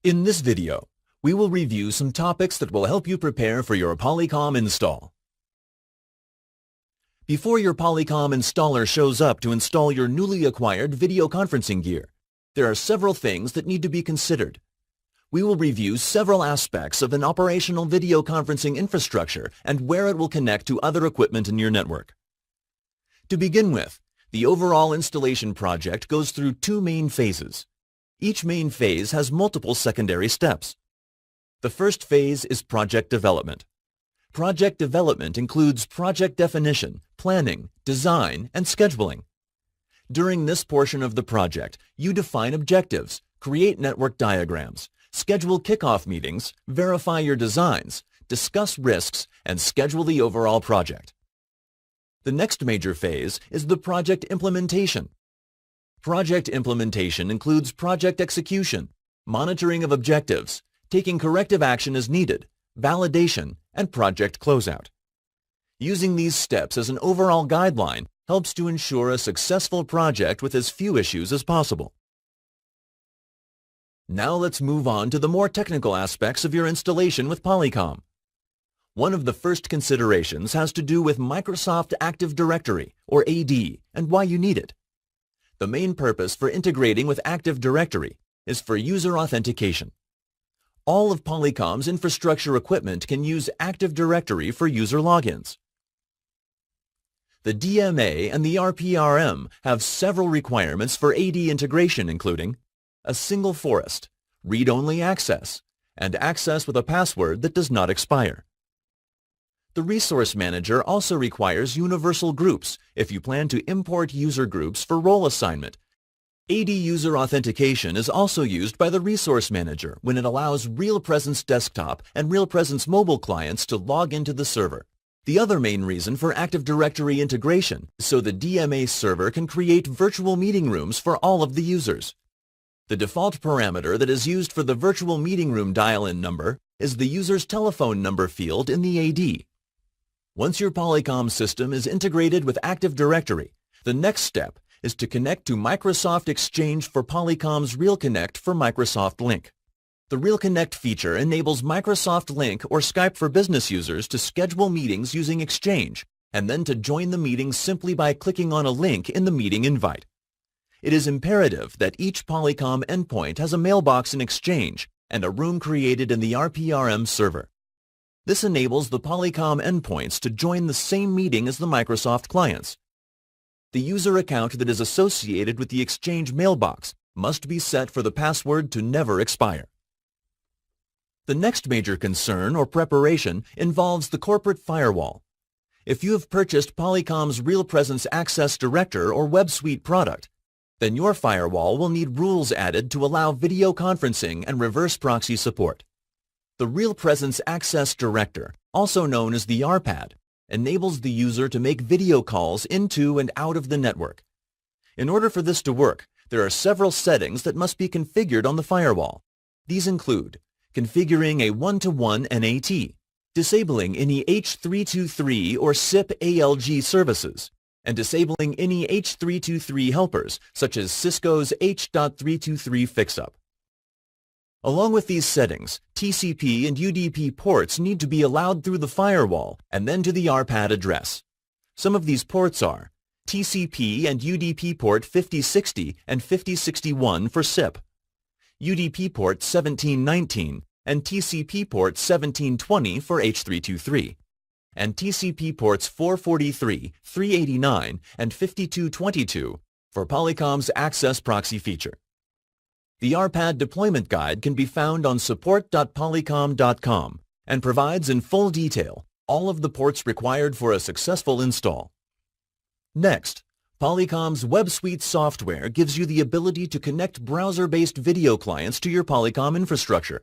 In this video, we will review some topics that will help you prepare for your Polycom install. Before your Polycom installer shows up to install your newly acquired video conferencing gear, there are several things that need to be considered. We will review several aspects of an operational video conferencing infrastructure and where it will connect to other equipment in your network. To begin with, the overall installation project goes through two main phases. Each main phase has multiple secondary steps. The first phase is project development. Project development includes project definition, planning, design, and scheduling. During this portion of the project, you define objectives, create network diagrams, schedule kickoff meetings, verify your designs, discuss risks, and schedule the overall project. The next major phase is the project implementation. Project implementation includes project execution, monitoring of objectives, taking corrective action as needed, validation, and project closeout. Using these steps as an overall guideline helps to ensure a successful project with as few issues as possible. Now let's move on to the more technical aspects of your installation with Polycom. One of the first considerations has to do with Microsoft Active Directory, or AD, and why you need it. The main purpose for integrating with Active Directory is for user authentication. All of Polycom's infrastructure equipment can use Active Directory for user logins. The DMA and the RPRM have several requirements for AD integration, including a single forest, read-only access, and access with a password that does not expire. The Resource Manager also requires universal groups if you plan to import user groups for role assignment. AD user authentication is also used by the Resource Manager when it allows Real Presence Desktop and Real Presence Mobile clients to log into the server. The other main reason for Active Directory integration is so the DMA server can create virtual meeting rooms for all of the users. The default parameter that is used for the virtual meeting room dial-in number is the user's telephone number field in the AD. Once your Polycom system is integrated with Active Directory, the next step is to connect to Microsoft Exchange for Polycom's RealConnect for Microsoft Link. The RealConnect feature enables Microsoft Link or Skype for Business users to schedule meetings using Exchange and then to join the meeting simply by clicking on a link in the meeting invite. It is imperative that each Polycom endpoint has a mailbox in Exchange and a room created in the RPRM server. This enables the Polycom endpoints to join the same meeting as the Microsoft clients. The user account that is associated with the Exchange mailbox must be set for the password to never expire. The next major concern or preparation involves the corporate firewall. If you have purchased Polycom's Real Presence Access Director or Web Suite product, then your firewall will need rules added to allow video conferencing and reverse proxy support. The Real Presence Access Director, also known as the RPAD, enables the user to make video calls into and out of the network. In order for this to work, there are several settings that must be configured on the firewall. These include configuring a one-to-one NAT, disabling any H323 or SIP ALG services, and disabling any H323 helpers, such as Cisco's H.323 fixup. Along with these settings, TCP and UDP ports need to be allowed through the firewall and then to the RPAD address. Some of these ports are TCP and UDP port 5060 and 5061 for SIP, UDP port 1719 and TCP port 1720 for H323, and TCP ports 443, 389, and 5222 for Polycom's Access Proxy feature. The RPAD deployment guide can be found on support.polycom.com and provides in full detail all of the ports required for a successful install. Next, Polycom's Web Suite software gives you the ability to connect browser-based video clients to your Polycom infrastructure.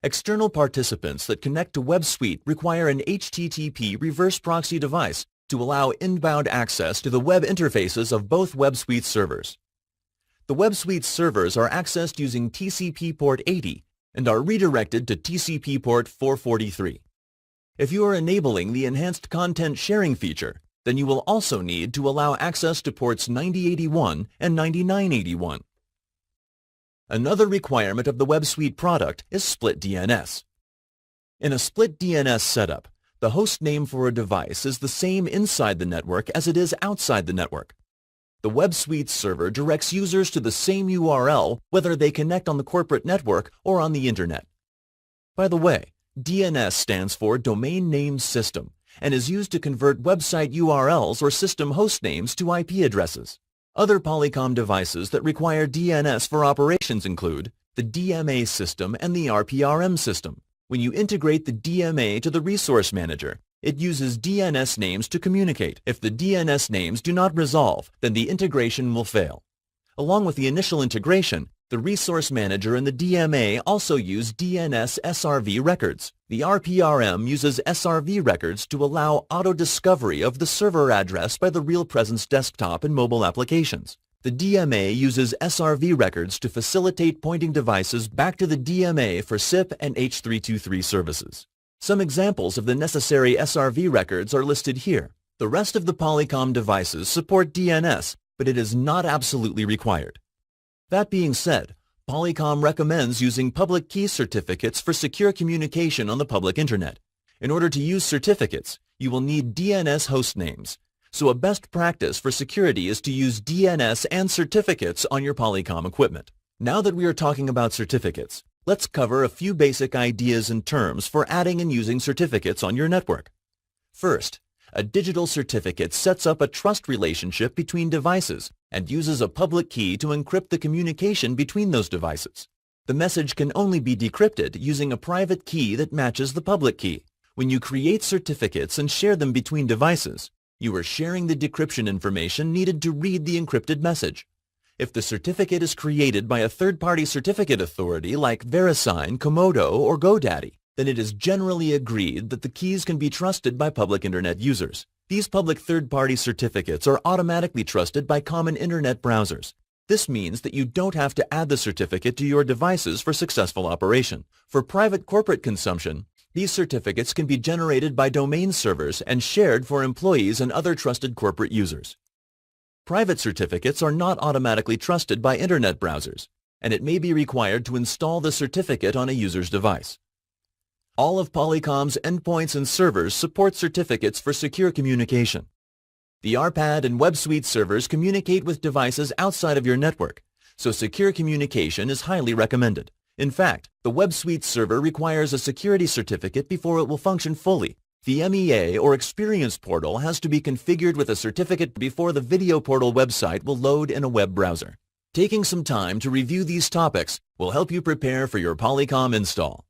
External participants that connect to Web Suite require an HTTP reverse proxy device to allow inbound access to the web interfaces of both Web Suite servers. The Web Suite servers are accessed using TCP port 80 and are redirected to TCP port 443. If you are enabling the enhanced content sharing feature, then you will also need to allow access to ports 9081 and 9981. Another requirement of the Web Suite product is split DNS. In a split DNS setup, the host name for a device is the same inside the network as it is outside the network. The Web Suite server directs users to the same URL whether they connect on the corporate network or on the Internet. By the way, DNS stands for Domain Name System and is used to convert website URLs or system host names to IP addresses. Other Polycom devices that require DNS for operations include the DMA system and the RPRM system. When you integrate the DMA to the resource manager, it uses DNS names to communicate. If the DNS names do not resolve, then the integration will fail. Along with the initial integration, the resource manager and the DMA also use DNS SRV records. The RPRM uses SRV records to allow auto-discovery of the server address by the Real Presence desktop and mobile applications. The DMA uses SRV records to facilitate pointing devices back to the DMA for SIP and H323 services. Some examples of the necessary SRV records are listed here. The rest of the Polycom devices support DNS, but it is not absolutely required. That being said, Polycom recommends using public key certificates for secure communication on the public Internet. In order to use certificates, you will need DNS host names. So a best practice for security is to use DNS and certificates on your Polycom equipment. Now that we are talking about certificates, let's cover a few basic ideas and terms for adding and using certificates on your network. First, a digital certificate sets up a trust relationship between devices and uses a public key to encrypt the communication between those devices. The message can only be decrypted using a private key that matches the public key. When you create certificates and share them between devices, you are sharing the decryption information needed to read the encrypted message. If the certificate is created by a third-party certificate authority like VeriSign, Komodo, or GoDaddy, then it is generally agreed that the keys can be trusted by public Internet users. These public third-party certificates are automatically trusted by common Internet browsers. This means that you don't have to add the certificate to your devices for successful operation. For private corporate consumption, these certificates can be generated by domain servers and shared for employees and other trusted corporate users. Private certificates are not automatically trusted by Internet browsers, and it may be required to install the certificate on a user's device. All of Polycom's endpoints and servers support certificates for secure communication. The RPAD and Web Suite servers communicate with devices outside of your network, so secure communication is highly recommended. In fact, the Web Suite server requires a security certificate before it will function fully. The MEA or Experience Portal has to be configured with a certificate before the Video Portal website will load in a web browser. Taking some time to review these topics will help you prepare for your Polycom install.